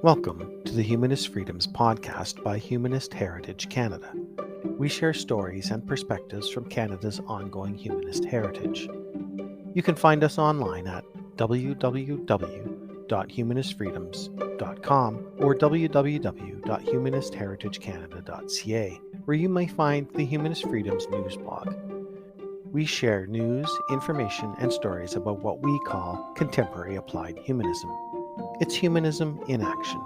Welcome to the Humanist Freedoms podcast by Humanist Heritage Canada. We share stories and perspectives from Canada's ongoing humanist heritage. You can find us online at www.humanistfreedoms.com or www.humanistheritagecanada.ca, where you may find the Humanist Freedoms news blog. We share news, information, and stories about what we call contemporary applied humanism. It's humanism in action.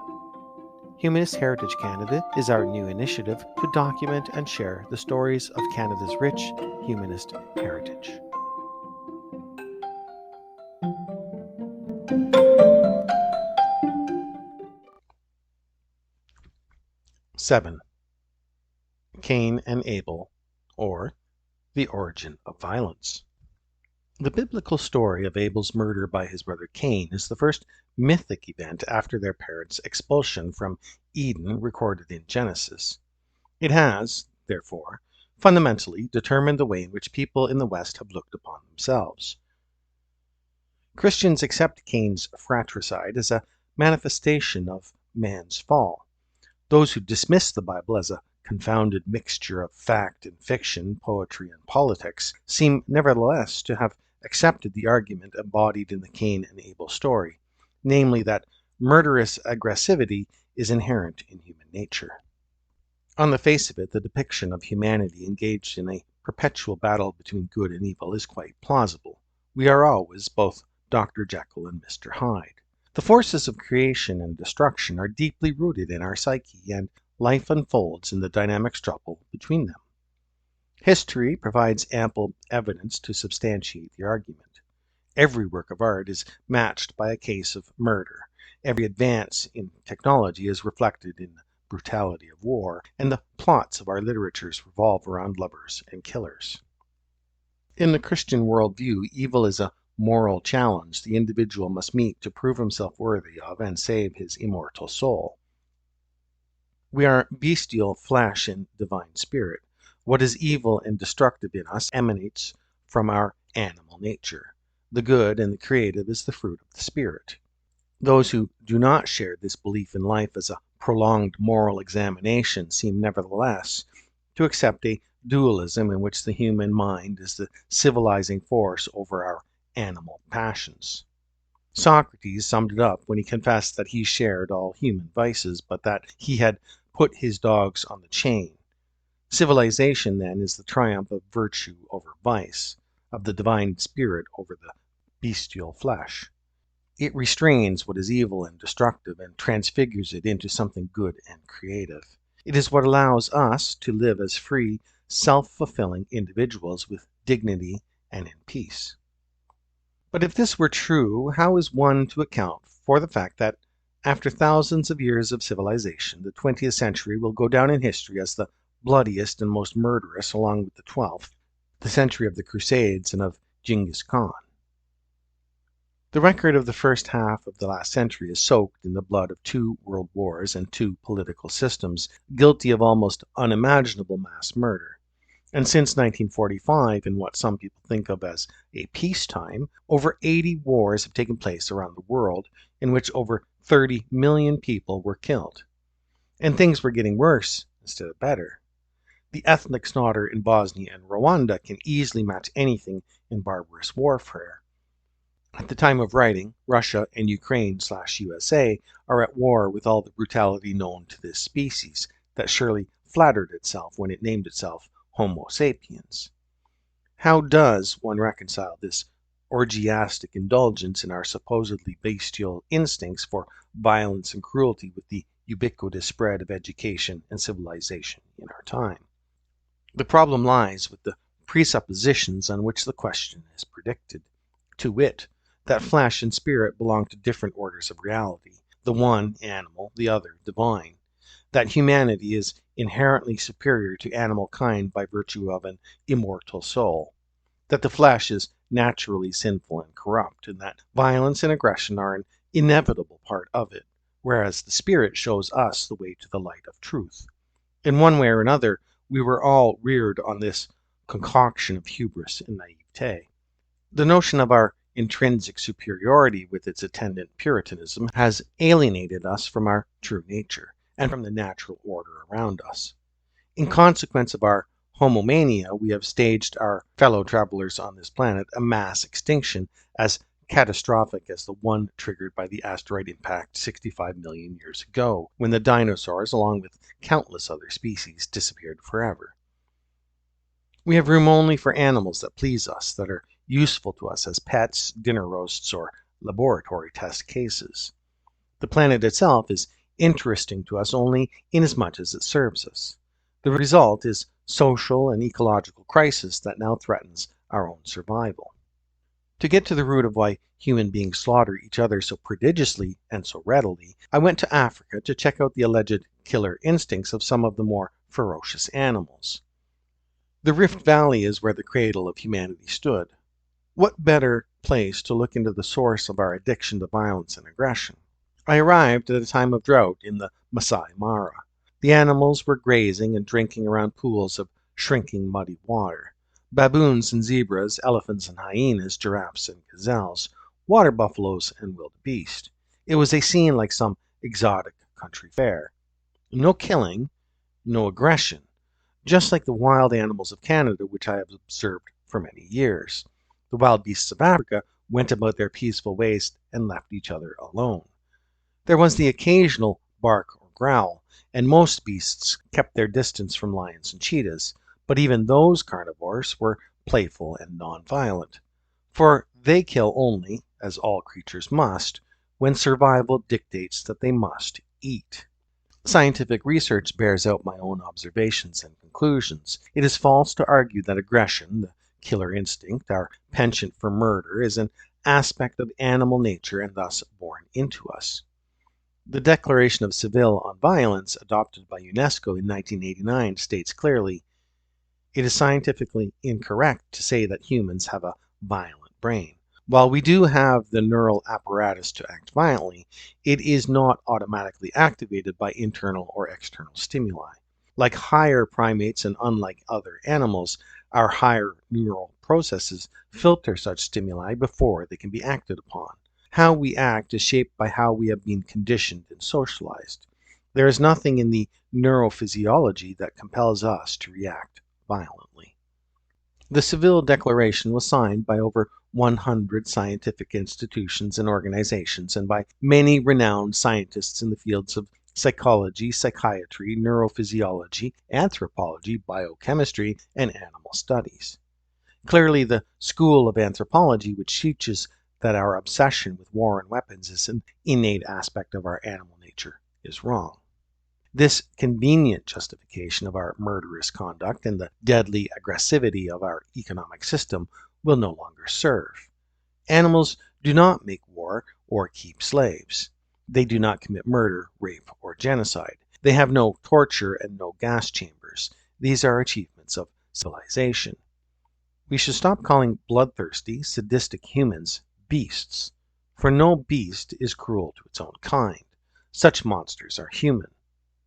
Humanist Heritage Canada is our new initiative to document and share the stories of Canada's rich humanist heritage. Seven. Cain and Abel, or the origin of violence. The biblical story of Abel's murder by his brother Cain is the first mythic event after their parents' expulsion from Eden recorded in Genesis. It has, therefore, fundamentally determined the way in which people in the West have looked upon themselves. Christians accept Cain's fratricide as a manifestation of man's fall. Those who dismiss the Bible as a confounded mixture of fact and fiction, poetry and politics, seem nevertheless to have accepted the argument embodied in the Cain and Abel story, namely that murderous aggressivity is inherent in human nature. On the face of it, the depiction of humanity engaged in a perpetual battle between good and evil is quite plausible. We are always both Dr. Jekyll and Mr. Hyde. The forces of creation and destruction are deeply rooted in our psyche, and life unfolds in the dynamic struggle between them. History provides ample evidence to substantiate the argument. Every work of art is matched by a case of murder. Every advance in technology is reflected in the brutality of war, and the plots of our literatures revolve around lovers and killers. In the Christian worldview, evil is a moral challenge the individual must meet to prove himself worthy of and save his immortal soul. We are bestial flesh and divine spirit. What is evil and destructive in us emanates from our animal nature. The good and the creative is the fruit of the spirit. Those who do not share this belief in life as a prolonged moral examination seem nevertheless to accept a dualism in which the human mind is the civilizing force over our animal passions. Socrates summed it up when he confessed that he shared all human vices, but that he had put his dogs on the chain. Civilization, then, is the triumph of virtue over vice, of the divine spirit over the bestial flesh. It restrains what is evil and destructive and transfigures it into something good and creative. It is what allows us to live as free, self-fulfilling individuals with dignity and in peace. But if this were true, how is one to account for the fact that after thousands of years of civilization, the 20th century will go down in history as the bloodiest and most murderous, along with the 12th, the century of the Crusades and of Genghis Khan? The record of the first half of the last century is soaked in the blood of 2 world wars and 2 political systems, guilty of almost unimaginable mass murder. And since 1945, in what some people think of as a peacetime, over 80 wars have taken place around the world, in which over 30 million people were killed. And things were getting worse instead of better. The ethnic slaughter in Bosnia and Rwanda can easily match anything in barbarous warfare. At the time of writing, Russia and Ukraine/USA are at war with all the brutality known to this species that surely flattered itself when it named itself Homo sapiens. How does one reconcile this orgiastic indulgence in our supposedly bestial instincts for violence and cruelty with the ubiquitous spread of education and civilization in our time? The problem lies with the presuppositions on which the question is predicted, to wit, that flesh and spirit belong to different orders of reality, the one animal, the other divine, that humanity is inherently superior to animal kind by virtue of an immortal soul, that the flesh is naturally sinful and corrupt, and that violence and aggression are an inevitable part of it, whereas the spirit shows us the way to the light of truth. In one way or another, we were all reared on this concoction of hubris and naivete. The notion of our intrinsic superiority with its attendant puritanism has alienated us from our true nature and from the natural order around us. In consequence of our homomania, we have staged our fellow travelers on this planet a mass extinction as catastrophic as the one triggered by the asteroid impact 65 million years ago, when the dinosaurs, along with countless other species, disappeared forever. We have room only for animals that please us, that are useful to us as pets, dinner roasts, or laboratory test cases. The planet itself is interesting to us only inasmuch as it serves us. The result is social and ecological crisis that now threatens our own survival. To get to the root of why human beings slaughter each other so prodigiously and so readily, I went to Africa to check out the alleged killer instincts of some of the more ferocious animals. The Rift Valley is where the cradle of humanity stood. What better place to look into the source of our addiction to violence and aggression? I arrived at a time of drought in the Masai Mara. The animals were grazing and drinking around pools of shrinking muddy water. Baboons and zebras, elephants and hyenas, giraffes and gazelles, water buffaloes and wildebeest. It was a scene like some exotic country fair. No killing, no aggression, just like the wild animals of Canada, which I have observed for many years. The wild beasts of Africa went about their peaceful ways and left each other alone. There was the occasional bark or growl, and most beasts kept their distance from lions and cheetahs, but even those carnivores were playful and non-violent, for they kill only, as all creatures must, when survival dictates that they must eat. Scientific research bears out my own observations and conclusions. It is false to argue that aggression, the killer instinct, our penchant for murder, is an aspect of animal nature and thus born into us. The Declaration of Seville on Violence, adopted by UNESCO in 1989, states clearly, "It is scientifically incorrect to say that humans have a violent brain. While we do have the neural apparatus to act violently, it is not automatically activated by internal or external stimuli. Like higher primates and unlike other animals, our higher neural processes filter such stimuli before they can be acted upon. How we act is shaped by how we have been conditioned and socialized. There is nothing in the neurophysiology that compels us to react violently." The Seville Declaration was signed by over 100 scientific institutions and organizations and by many renowned scientists in the fields of psychology, psychiatry, neurophysiology, anthropology, biochemistry, and animal studies. Clearly, the school of anthropology, which teaches that our obsession with war and weapons is an innate aspect of our animal nature, is wrong. This convenient justification of our murderous conduct and the deadly aggressivity of our economic system will no longer serve. Animals do not make war or keep slaves. They do not commit murder, rape, or genocide. They have no torture and no gas chambers. These are achievements of civilization. We should stop calling bloodthirsty, sadistic humans beasts, for no beast is cruel to its own kind. Such monsters are human,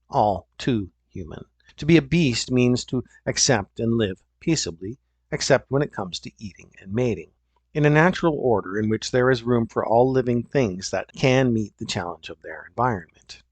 all too human. To be a beast means to accept and live peaceably, except when it comes to eating and mating, in a natural order in which there is room for all living things that can meet the challenge of their environment.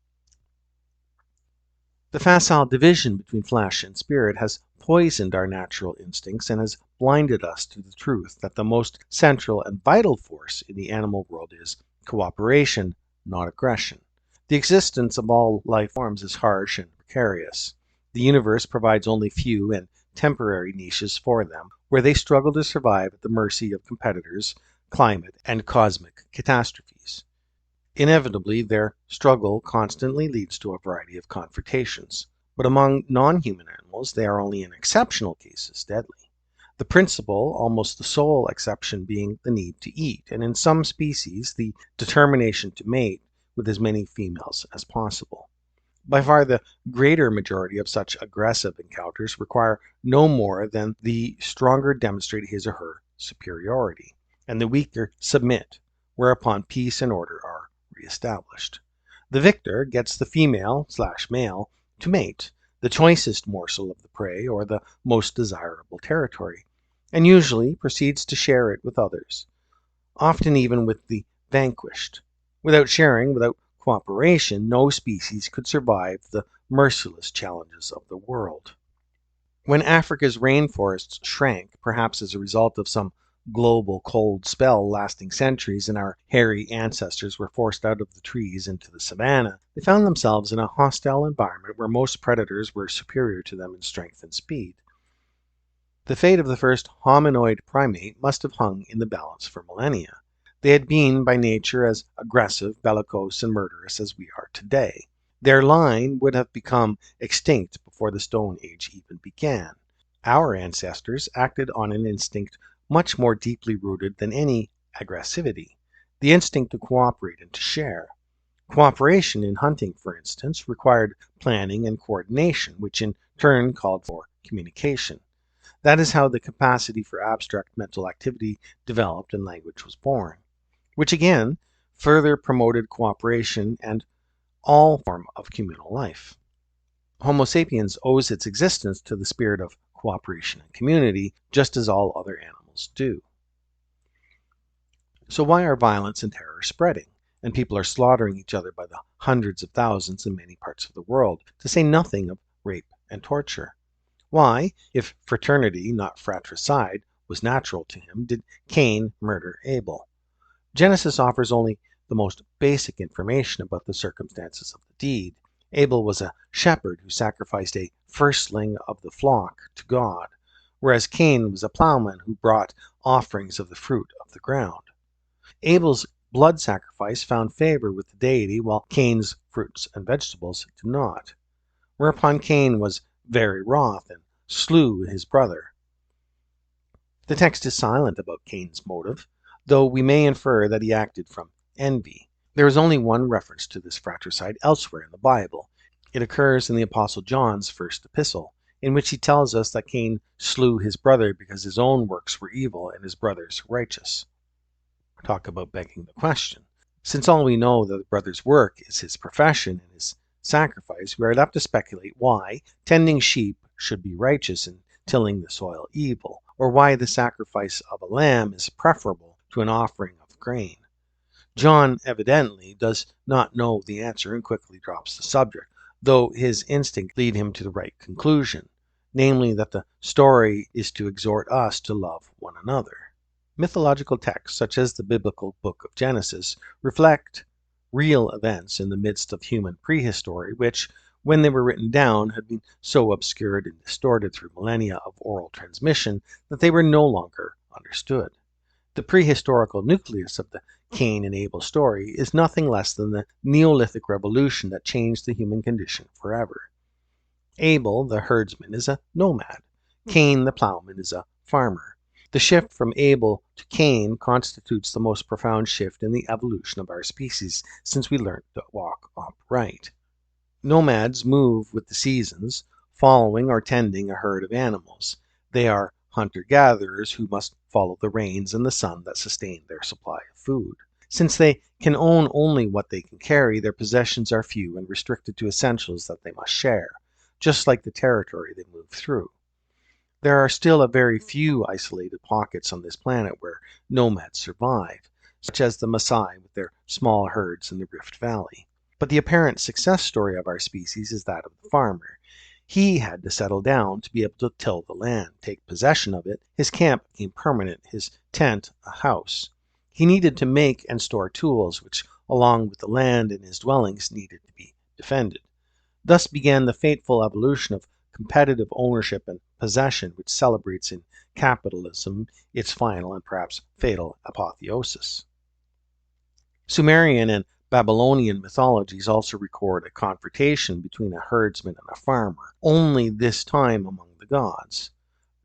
The facile division between flesh and spirit has poisoned our natural instincts and has blinded us to the truth that the most central and vital force in the animal world is cooperation, not aggression. The existence of all life forms is harsh and precarious. The universe provides only few and temporary niches for them, where they struggle to survive at the mercy of competitors, climate, and cosmic catastrophes. Inevitably, their struggle constantly leads to a variety of confrontations, but among non-human animals, they are only in exceptional cases deadly. The principal, almost the sole exception being the need to eat, and in some species, the determination to mate with as many females as possible. By far the greater majority of such aggressive encounters require no more than the stronger demonstrate his or her superiority, and the weaker submit, whereupon peace and order are reestablished. The victor gets the female/male to mate, the choicest morsel of the prey or the most desirable territory, and usually proceeds to share it with others. often even with the vanquished. Without sharing, without cooperation, no species could survive the merciless challenges of the world. When Africa's rainforests shrank, perhaps as a result of some global cold spell lasting centuries, and our hairy ancestors were forced out of the trees into the savanna, they found themselves in a hostile environment where most predators were superior to them in strength and speed. The fate of the first hominoid primate must have hung in the balance for millennia. They had been by nature as aggressive, bellicose, and murderous as we are today. Their line would have become extinct before the Stone Age even began. Our ancestors acted on an instinct much more deeply rooted than any aggressivity, the instinct to cooperate and to share. Cooperation in hunting, for instance, required planning and coordination, which in turn called for communication. That is how the capacity for abstract mental activity developed and language was born, which again further promoted cooperation and all form of communal life. Homo sapiens owes its existence to the spirit of cooperation and community, just as all other animals do. So why are violence and terror spreading, and people are slaughtering each other by the hundreds of thousands in many parts of the world, to say nothing of rape and torture? Why, if fraternity, not fratricide, was natural to him, did Cain murder Abel? Genesis offers only the most basic information about the circumstances of the deed. Abel was a shepherd who sacrificed a firstling of the flock to God, whereas Cain was a plowman who brought offerings of the fruit of the ground. Abel's blood sacrifice found favor with the deity, while Cain's fruits and vegetables did not. Whereupon Cain was very wroth and slew his brother. The text is silent about Cain's motive, though we may infer that he acted from envy. There is only one reference to this fratricide elsewhere in the Bible. It occurs in the Apostle John's first epistle, in which he tells us that Cain slew his brother because his own works were evil and his brother's righteous. Talk about begging the question. Since all we know that the brother's work is his profession and his sacrifice, we are left to speculate why tending sheep should be righteous and tilling the soil evil, or why the sacrifice of a lamb is preferable to an offering of grain. John evidently does not know the answer and quickly drops the subject, though his instincts lead him to the right conclusion, namely that the story is to exhort us to love one another. Mythological texts, such as the biblical book of Genesis, reflect real events in the midst of human prehistory, which, when they were written down, had been so obscured and distorted through millennia of oral transmission that they were no longer understood. The prehistorical nucleus of the Cain and Abel story is nothing less than the Neolithic revolution that changed the human condition forever. Abel, the herdsman, is a nomad. Cain, the plowman, is a farmer. The shift from Abel to Cain constitutes the most profound shift in the evolution of our species since we learned to walk upright. Nomads move with the seasons, following or tending a herd of animals. They are hunter-gatherers who must follow the rains and the sun that sustain their supply of food. Since they can own only what they can carry, their possessions are few and restricted to essentials that they must share, just like the territory they move through. There are still a very few isolated pockets on this planet where nomads survive, such as the Maasai with their small herds in the Rift Valley. But the apparent success story of our species is that of the farmer. He had to settle down to be able to till the land, take possession of it. His camp became permanent, his tent a house. He needed to make and store tools, which, along with the land and his dwellings, needed to be defended. Thus began the fateful evolution of competitive ownership and possession, which celebrates in capitalism its final and perhaps fatal apotheosis. Sumerian and Babylonian mythologies also record a confrontation between a herdsman and a farmer, only this time among the gods.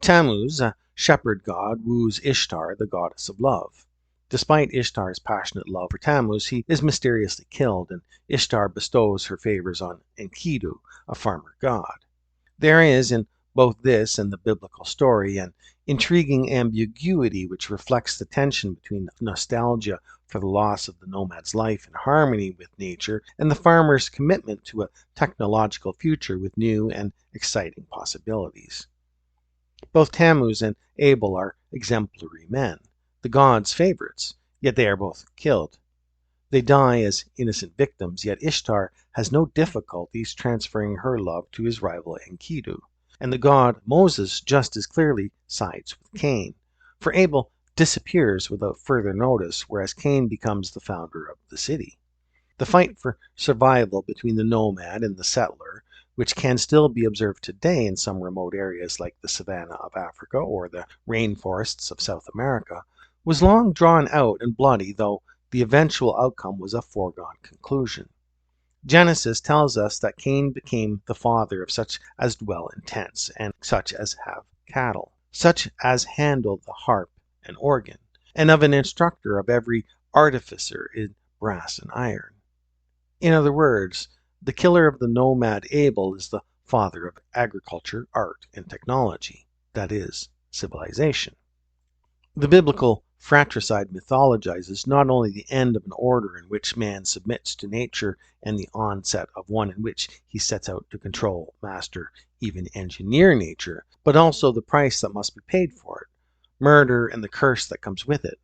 Tammuz, a shepherd god, woos Ishtar, the goddess of love. Despite Ishtar's passionate love for Tammuz, he is mysteriously killed, and Ishtar bestows her favors on Enkidu, a farmer god. There is, in both this and the biblical story, an intriguing ambiguity which reflects the tension between nostalgia for the loss of the nomad's life in harmony with nature and the farmer's commitment to a technological future with new and exciting possibilities. Both Tammuz and Abel are exemplary men, the gods' favorites, yet they are both killed. They die as innocent victims, yet Ishtar has no difficulties transferring her love to his rival Enkidu. And the god Moses just as clearly sides with Cain, for Abel disappears without further notice, whereas Cain becomes the founder of the city. The fight for survival between the nomad and the settler, which can still be observed today in some remote areas like the savanna of Africa or the rainforests of South America, was long drawn out and bloody, though the eventual outcome was a foregone conclusion. Genesis tells us that Cain became the father of such as dwell in tents, and such as have cattle, such as handle the harp and organ, and of an instructor of every artificer in brass and iron. In other words, the killer of the nomad Abel is the father of agriculture, art, and technology, that is, civilization. The biblical fratricide mythologizes not only the end of an order in which man submits to nature and the onset of one in which he sets out to control, master, even engineer nature, but also the price that must be paid for it, murder and the curse that comes with it.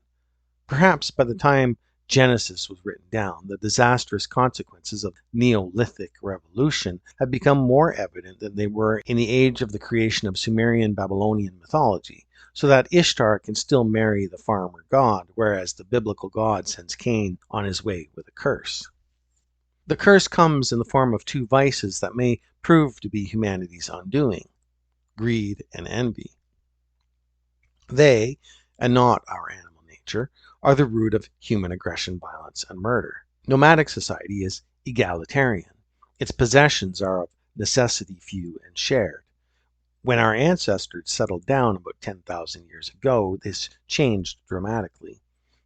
Perhaps by the time Genesis was written down, the disastrous consequences of Neolithic revolution had become more evident than they were in the age of the creation of Sumerian Babylonian mythology, so that Ishtar can still marry the farmer god, whereas the biblical god sends Cain on his way with a curse. The curse comes in the form of two vices that may prove to be humanity's undoing: greed and envy. They, and not our animal nature, are the root of human aggression, violence, and murder. Nomadic society is egalitarian. Its possessions are of necessity few and shared. When our ancestors settled down about 10,000 years ago, this changed dramatically.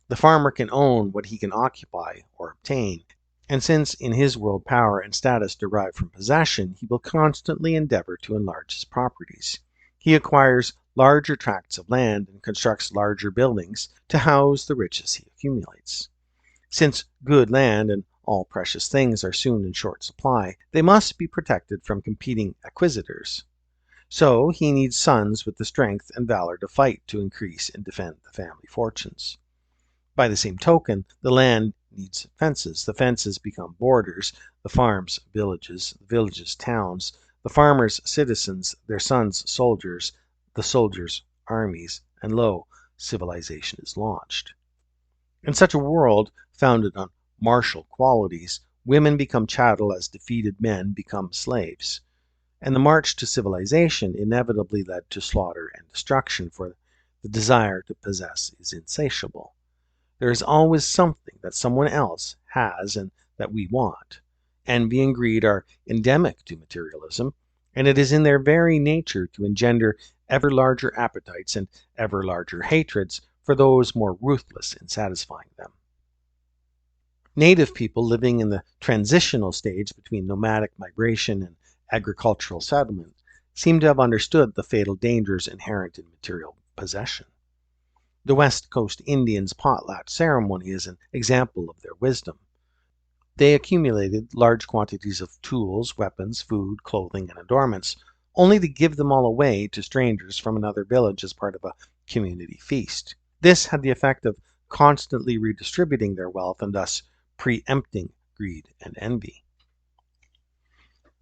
The farmer can own what he can occupy or obtain, and since in his world power and status derive from possession, he will constantly endeavor to enlarge his properties. He acquires larger tracts of land and constructs larger buildings to house the riches he accumulates. Since good land and all precious things are soon in short supply, they must be protected from competing acquisitors. So he needs sons with the strength and valor to fight to increase and defend the family fortunes. By the same token, the land needs fences. The fences become borders, the farms villages, the villages towns, the farmers citizens, their sons soldiers, the soldiers armies, and lo, civilization is launched. In such a world, founded on martial qualities, women become chattel as defeated men become slaves. And the march to civilization inevitably led to slaughter and destruction, for the desire to possess is insatiable. There is always something that someone else has and that we want. Envy and greed are endemic to materialism, and it is in their very nature to engender ever larger appetites and ever larger hatreds for those more ruthless in satisfying them. Native people living in the transitional stage between nomadic migration and agricultural settlement seem to have understood the fatal dangers inherent in material possession. The West Coast Indians' potlatch ceremony is an example of their wisdom. They accumulated large quantities of tools, weapons, food, clothing, and adornments, only to give them all away to strangers from another village as part of a community feast. This had the effect of constantly redistributing their wealth and thus preempting greed and envy.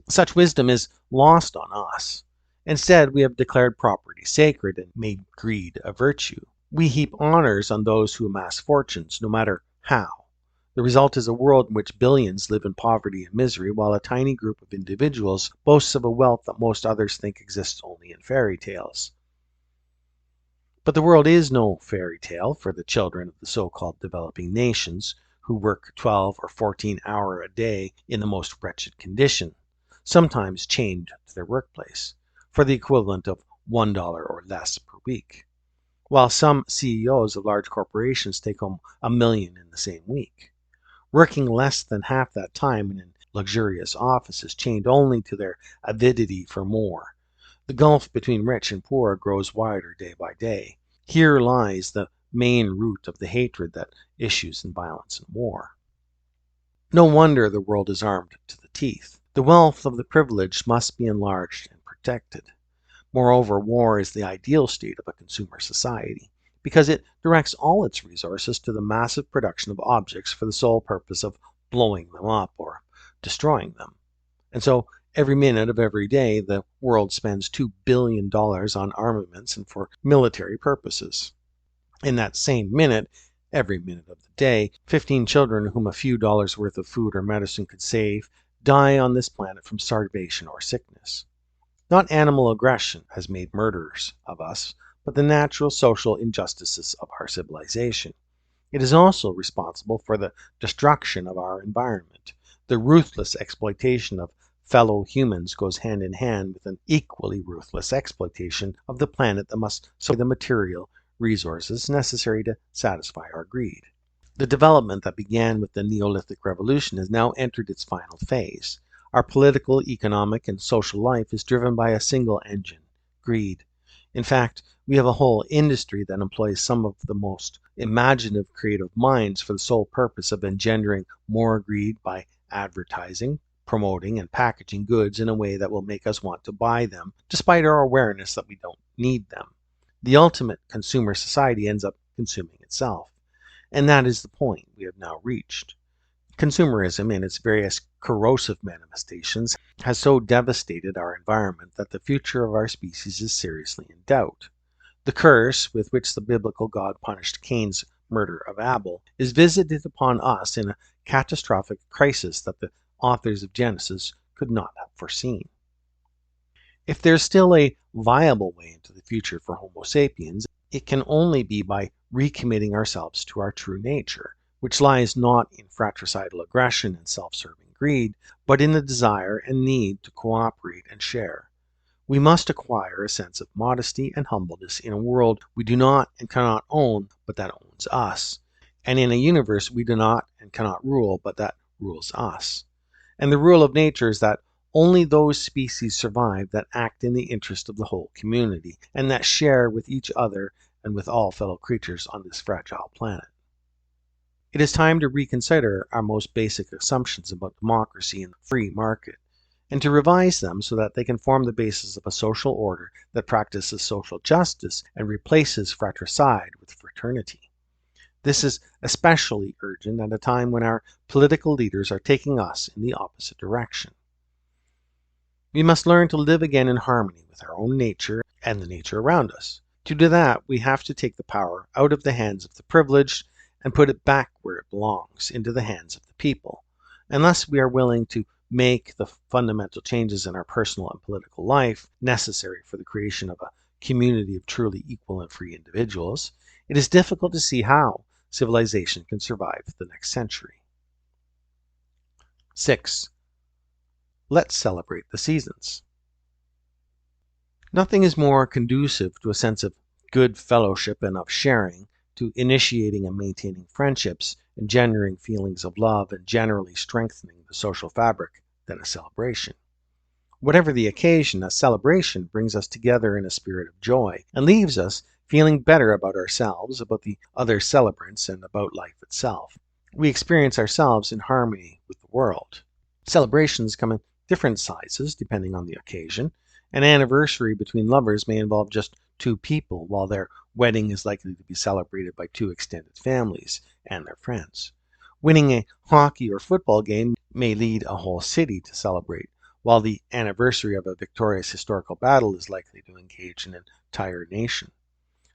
Such wisdom is lost on us. Instead, we have declared property sacred and made greed a virtue. We heap honors on those who amass fortunes, no matter how. The result is a world in which billions live in poverty and misery, while a tiny group of individuals boasts of a wealth that most others think exists only in fairy tales. But the world is no fairy tale for the children of the so-called developing nations, who work 12 or 14 hours a day in the most wretched condition, sometimes chained to their workplace, for the equivalent of $1 or less per week, while some CEOs of large corporations take home $1 million in the same week, working less than half that time in luxurious offices, chained only to their avidity for more. The gulf between rich and poor grows wider day by day. Here lies the main root of the hatred that issues in violence and war. No wonder the world is armed to the teeth. The wealth of the privileged must be enlarged and protected. Moreover, war is the ideal state of a consumer society. because it directs all its resources to the massive production of objects for the sole purpose of blowing them up or destroying them. And so every minute of every day, the world spends $2 billion on armaments and for military purposes. In that same minute, every minute of the day, 15 children whom a few dollars worth of food or medicine could save die on this planet from starvation or sickness. Not animal aggression has made murderers of us, but the natural social injustices of our civilization. It is also responsible for the destruction of our environment. The ruthless exploitation of fellow humans goes hand in hand with an equally ruthless exploitation of the planet that must supply the material resources necessary to satisfy our greed. The development that began with the Neolithic Revolution has now entered its final phase. Our political, economic, and social life is driven by a single engine: greed. In fact, we have a whole industry that employs some of the most imaginative creative minds for the sole purpose of engendering more greed by advertising, promoting, and packaging goods in a way that will make us want to buy them, despite our awareness that we don't need them. The ultimate consumer society ends up consuming itself. And that is the point we have now reached. Consumerism, in its various corrosive manifestations, has so devastated our environment that the future of our species is seriously in doubt. The curse with which the biblical God punished Cain's murder of Abel is visited upon us in a catastrophic crisis that the authors of Genesis could not have foreseen. If there's still a viable way into the future for Homo sapiens, it can only be by recommitting ourselves to our true nature, which lies not in fratricidal aggression and self-serving greed, but in the desire and need to cooperate and share. We must acquire a sense of modesty and humbleness in a world we do not and cannot own, but that owns us, and in a universe we do not and cannot rule, but that rules us. And the rule of nature is that only those species survive that act in the interest of the whole community, and that share with each other and with all fellow creatures on this fragile planet. It is time to reconsider our most basic assumptions about democracy and the free market, and to revise them so that they can form the basis of a social order that practices social justice and replaces fratricide with fraternity. This is especially urgent at a time when our political leaders are taking us in the opposite direction. We must learn to live again in harmony with our own nature and the nature around us. To do that, we have to take the power out of the hands of the privileged and put it back where it belongs, into the hands of the people. Unless we are willing to make the fundamental changes in our personal and political life necessary for the creation of a community of truly equal and free individuals, it is difficult to see how civilization can survive the next century. 6. Let's celebrate the seasons. Nothing is more conducive to a sense of good fellowship and of sharing, to initiating and maintaining friendships, engendering feelings of love, and generally strengthening the social fabric than a celebration. Whatever the occasion, a celebration brings us together in a spirit of joy and leaves us feeling better about ourselves, about the other celebrants, and about life itself. We experience ourselves in harmony with the world. Celebrations come in different sizes depending on the occasion. An anniversary between lovers may involve just two people, while their wedding is likely to be celebrated by two extended families and their friends. Winning a hockey or football game may lead a whole city to celebrate, while the anniversary of a victorious historical battle is likely to engage an entire nation.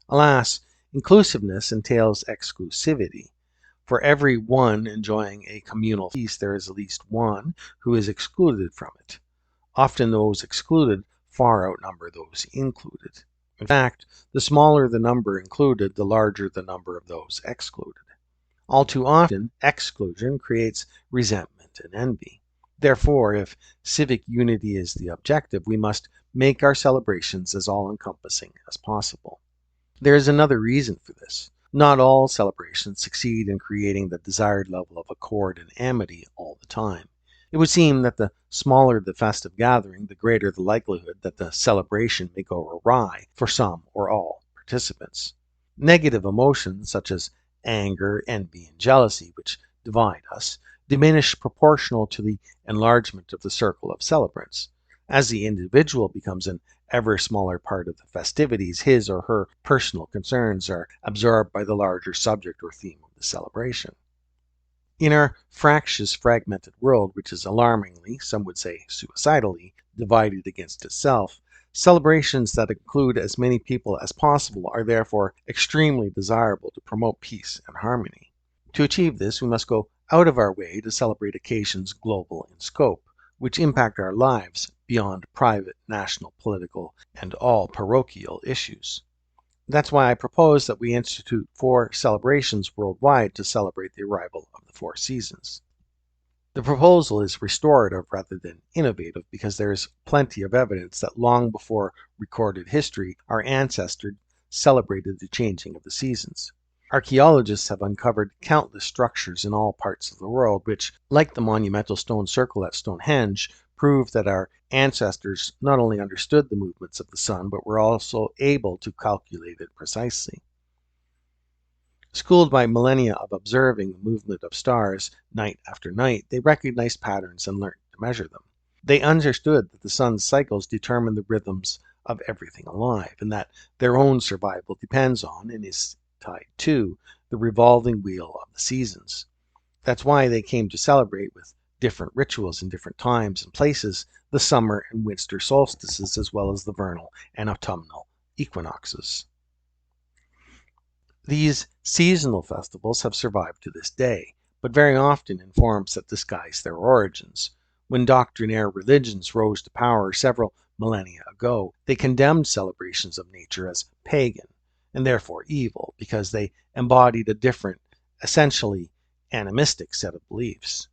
Alas, inclusiveness entails exclusivity. For every one enjoying a communal feast, there is at least one who is excluded from it. Often those excluded far outnumber those included. In fact, the smaller the number included, the larger the number of those excluded. All too often, exclusion creates resentment and envy. Therefore, if civic unity is the objective, we must make our celebrations as all-encompassing as possible. There is another reason for this. Not all celebrations succeed in creating the desired level of accord and amity all the time. It would seem that the smaller the festive gathering, the greater the likelihood that the celebration may go awry for some or all participants. Negative emotions such as anger, envy, and jealousy, which divide us, diminish proportional to the enlargement of the circle of celebrants. As the individual becomes an ever smaller part of the festivities, his or her personal concerns are absorbed by the larger subject or theme of the celebration. In our fractious, fragmented world, which is alarmingly, some would say suicidally, divided against itself, celebrations that include as many people as possible are therefore extremely desirable to promote peace and harmony. To achieve this, we must go out of our way to celebrate occasions global in scope, which impact our lives beyond private, national, political, and all parochial issues. That's why I propose that we institute 4 celebrations worldwide to celebrate the arrival of the 4 seasons. The proposal is restorative rather than innovative because there is plenty of evidence that long before recorded history, our ancestors celebrated the changing of the seasons. Archaeologists have uncovered countless structures in all parts of the world which, like the monumental stone circle at Stonehenge, prove that our ancestors not only understood the movements of the sun, but were also able to calculate it precisely. Schooled by millennia of observing the movement of stars night after night, they recognized patterns and learned to measure them. They understood that the sun's cycles determine the rhythms of everything alive, and that their own survival depends on, and is tied to, the revolving wheel of the seasons. That's why they came to celebrate with different rituals in different times and places the summer and winter solstices as well as the vernal and autumnal equinoxes. These seasonal festivals have survived to this day, but very often in forms that disguise their origins. When doctrinaire religions rose to power several millennia ago, they condemned celebrations of nature as pagan, and therefore evil, because they embodied a different, essentially animistic set of beliefs.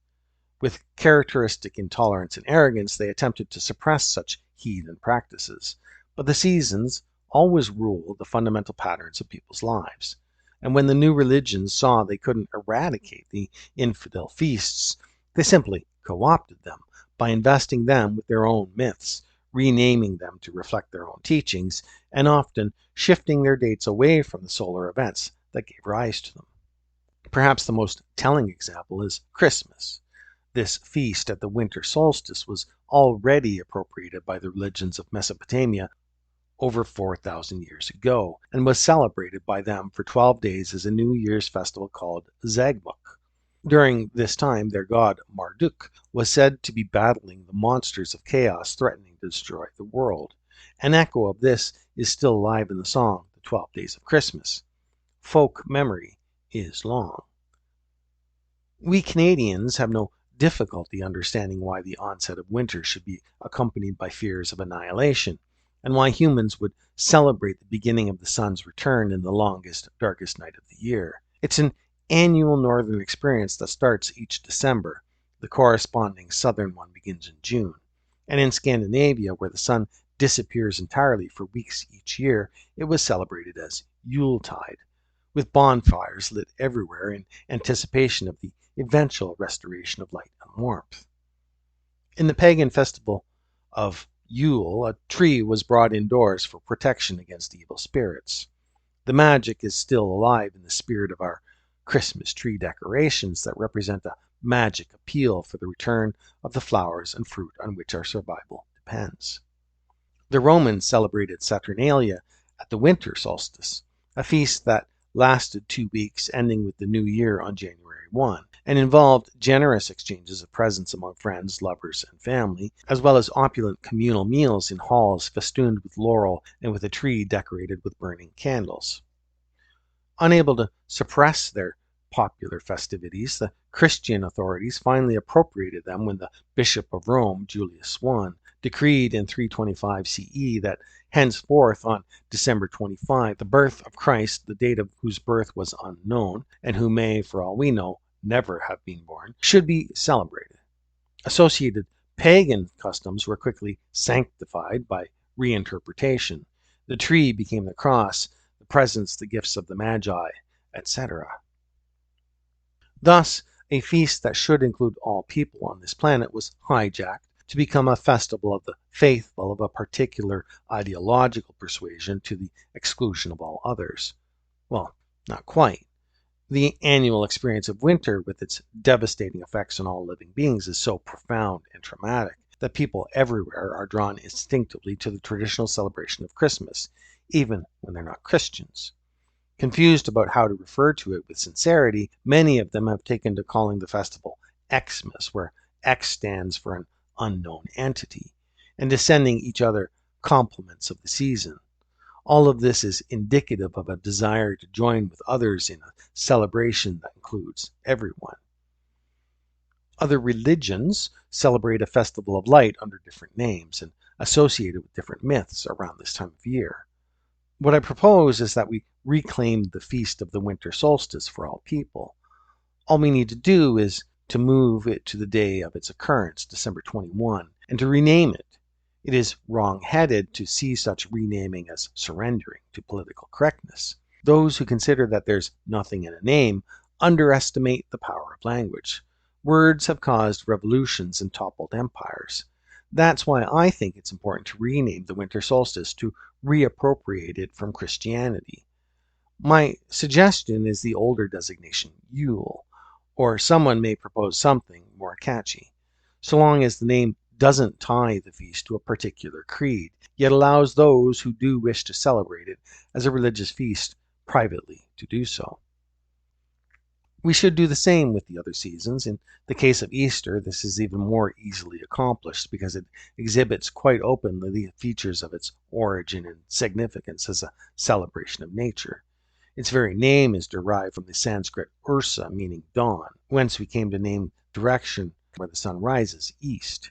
With characteristic intolerance and arrogance, they attempted to suppress such heathen practices. But the seasons always ruled the fundamental patterns of people's lives. And when the new religions saw they couldn't eradicate the infidel feasts, they simply co-opted them by investing them with their own myths, renaming them to reflect their own teachings, and often shifting their dates away from the solar events that gave rise to them. Perhaps the most telling example is Christmas. This feast at the winter solstice was already appropriated by the religions of Mesopotamia over 4,000 years ago, and was celebrated by them for 12 days as a New Year's festival called Zagmuk. During this time, their god Marduk was said to be battling the monsters of chaos threatening to destroy the world. An echo of this is still alive in the song, The 12 Days of Christmas. Folk memory is long. We Canadians have no difficulty understanding why the onset of winter should be accompanied by fears of annihilation, and why humans would celebrate the beginning of the sun's return in the longest, darkest night of the year. It's an annual northern experience that starts each December. The corresponding southern one begins in June. And in Scandinavia, where the sun disappears entirely for weeks each year, it was celebrated as Yuletide, with bonfires lit everywhere in anticipation of the eventual restoration of light and warmth. In the pagan festival of Yule, a tree was brought indoors for protection against evil spirits. The magic is still alive in the spirit of our Christmas tree decorations that represent a magic appeal for the return of the flowers and fruit on which our survival depends. The Romans celebrated Saturnalia at the winter solstice, a feast that lasted 2 weeks, ending with the new year on January 1, and involved generous exchanges of presents among friends, lovers, and family, as well as opulent communal meals in halls festooned with laurel and with a tree decorated with burning candles. Unable to suppress their popular festivities, the Christian authorities finally appropriated them when the Bishop of Rome, Julius I, decreed in 325 CE that henceforth on December 25, the birth of Christ, the date of whose birth was unknown, and who may, for all we know, never have been born, should be celebrated. Associated pagan customs were quickly sanctified by reinterpretation. The tree became the cross, the presents the gifts of the Magi, etc. Thus, a feast that should include all people on this planet was hijacked to become a festival of the faithful of a particular ideological persuasion to the exclusion of all others. Well, not quite. The annual experience of winter, with its devastating effects on all living beings, is so profound and traumatic that people everywhere are drawn instinctively to the traditional celebration of Christmas, even when they're not Christians. Confused about how to refer to it with sincerity, many of them have taken to calling the festival Xmas, where X stands for an unknown entity, and to sending each other compliments of the season. All of this is indicative of a desire to join with others in a celebration that includes everyone. Other religions celebrate a festival of light under different names and associated with different myths around this time of year. What I propose is that we reclaim the feast of the winter solstice for all people. All we need to do is to move it to the day of its occurrence, December 21, and to rename it. It is wrong-headed to see such renaming as surrendering to political correctness. Those who consider that there's nothing in a name underestimate the power of language. Words have caused revolutions and toppled empires. That's why I think it's important to rename the winter solstice, to reappropriate it from Christianity. My suggestion is the older designation, Yule, or someone may propose something more catchy, so long as the name doesn't tie the feast to a particular creed, yet allows those who do wish to celebrate it as a religious feast privately to do so. We should do the same with the other seasons. In the case of Easter, this is even more easily accomplished because it exhibits quite openly the features of its origin and significance as a celebration of nature. Its very name is derived from the Sanskrit ursa, meaning dawn, whence we came to name direction where the sun rises, east.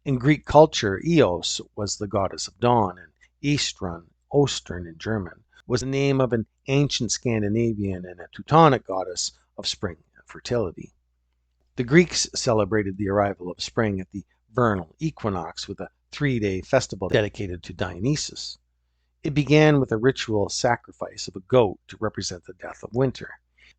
In Greek culture, Eos was the goddess of dawn, and Estrun, Ostern in German, was the name of an ancient Scandinavian and a Teutonic goddess of spring and fertility. The Greeks celebrated the arrival of spring at the vernal equinox with a 3-day festival dedicated to Dionysus. It began with a ritual sacrifice of a goat to represent the death of winter.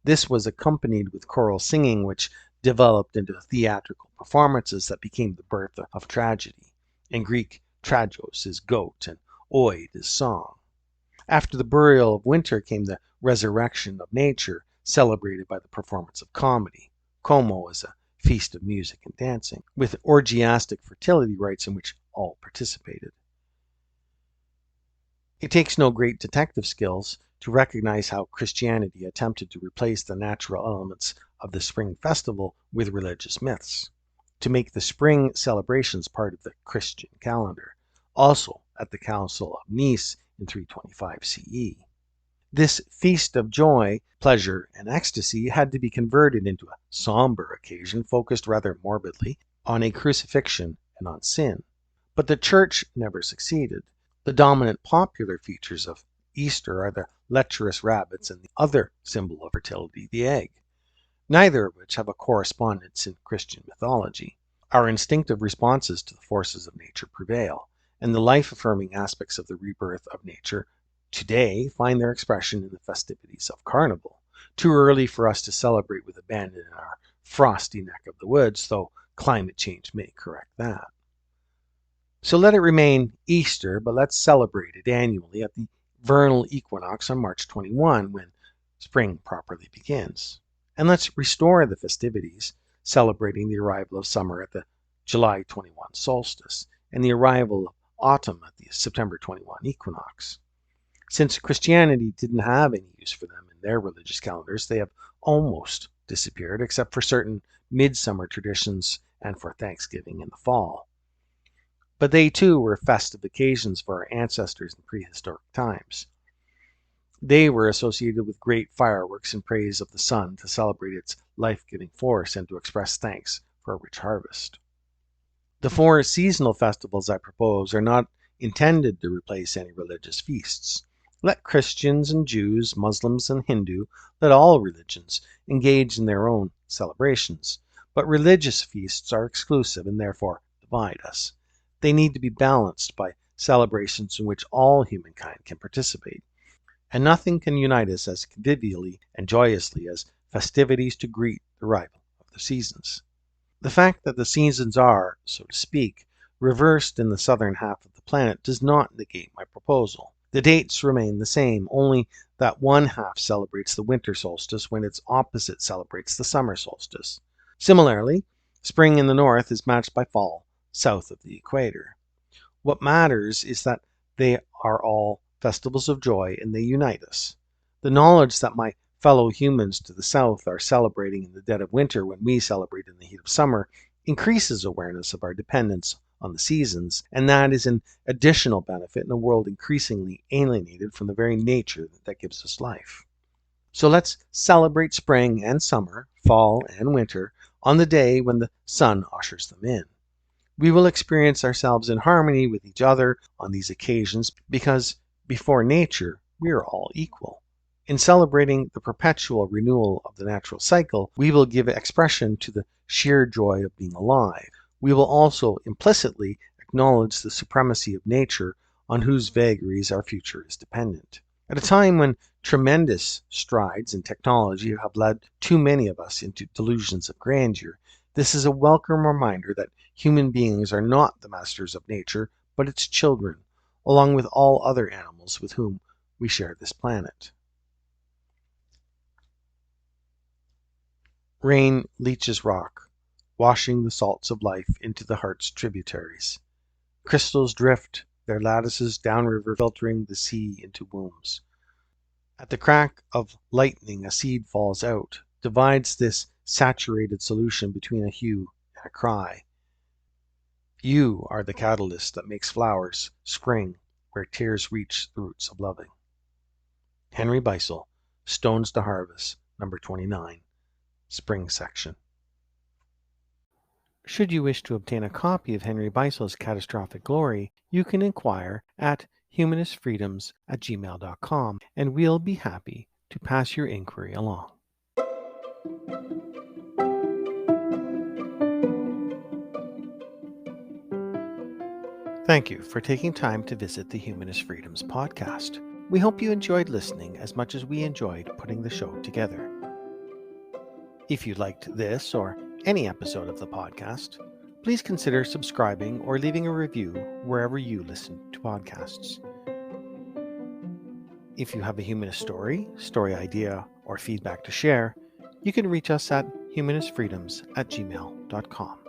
This was accompanied with choral singing, which developed into theatrical performances that became the birth of tragedy. In Greek, tragos is goat and oid is song. After the burial of winter came the resurrection of nature, celebrated by the performance of comedy. Como is a feast of music and dancing, with orgiastic fertility rites in which all participated. It takes no great detective skills to recognize how Christianity attempted to replace the natural elements of the spring festival with religious myths, to make the spring celebrations part of the Christian calendar, also at the Council of Nice in 325 CE. This feast of joy, pleasure, and ecstasy had to be converted into a somber occasion focused rather morbidly on a crucifixion and on sin. But the Church never succeeded. The dominant popular features of Easter are the lecherous rabbits and the other symbol of fertility, the egg, neither of which have a correspondence in Christian mythology. Our instinctive responses to the forces of nature prevail, and the life-affirming aspects of the rebirth of nature today find their expression in the festivities of Carnival. Too early for us to celebrate with abandon in our frosty neck of the woods, though climate change may correct that. So let it remain Easter, but let's celebrate it annually at the vernal equinox on March 21, when spring properly begins. And let's restore the festivities, celebrating the arrival of summer at the July 21 solstice and the arrival of autumn at the September 21 equinox. Since Christianity didn't have any use for them in their religious calendars, they have almost disappeared, except for certain midsummer traditions and for Thanksgiving in the fall. But they too were festive occasions for our ancestors in prehistoric times. They were associated with great fireworks in praise of the sun to celebrate its life-giving force and to express thanks for a rich harvest. The 4 seasonal festivals I propose are not intended to replace any religious feasts. Let Christians and Jews, Muslims and Hindu, let all religions engage in their own celebrations. But religious feasts are exclusive and therefore divide us. They need to be balanced by celebrations in which all humankind can participate. And nothing can unite us as convivially and joyously as festivities to greet the arrival of the seasons. The fact that the seasons are, so to speak, reversed in the southern half of the planet does not negate my proposal. The dates remain the same, only that one half celebrates the winter solstice when its opposite celebrates the summer solstice. Similarly, spring in the north is matched by fall, south of the equator. What matters is that they are all festivals of joy and they unite us. The knowledge that my fellow humans to the south are celebrating in the dead of winter when we celebrate in the heat of summer increases awareness of our dependence on the seasons, and that is an additional benefit in a world increasingly alienated from the very nature that gives us life. So let's celebrate spring and summer, fall and winter on the day when the sun ushers them in. We will experience ourselves in harmony with each other on these occasions because before nature, we are all equal. In celebrating the perpetual renewal of the natural cycle, we will give expression to the sheer joy of being alive. We will also implicitly acknowledge the supremacy of nature on whose vagaries our future is dependent. At a time when tremendous strides in technology have led too many of us into delusions of grandeur, this is a welcome reminder that human beings are not the masters of nature, but its children, along with all other animals with whom we share this planet. Rain leaches rock, washing the salts of life into the heart's tributaries. Crystals drift their lattices downriver, filtering the sea into wombs. At the crack of lightning, a seed falls out, divides this saturated solution between a hue and a cry. You are the catalyst that makes flowers spring where tears reach the roots of loving. Henry Beissel, Stones to Harvest, number 29, Spring section. Should you wish to obtain a copy of Henry Beissel's Catastrophic Glory, you can inquire at humanistfreedoms@gmail.com, and we'll be happy to pass your inquiry along. Thank you for taking time to visit the Humanist Freedoms podcast. We hope you enjoyed listening as much as we enjoyed putting the show together. If you liked this or any episode of the podcast, please consider subscribing or leaving a review wherever you listen to podcasts. If you have a humanist story idea, or feedback to share, you can reach us at humanistfreedoms@gmail.com.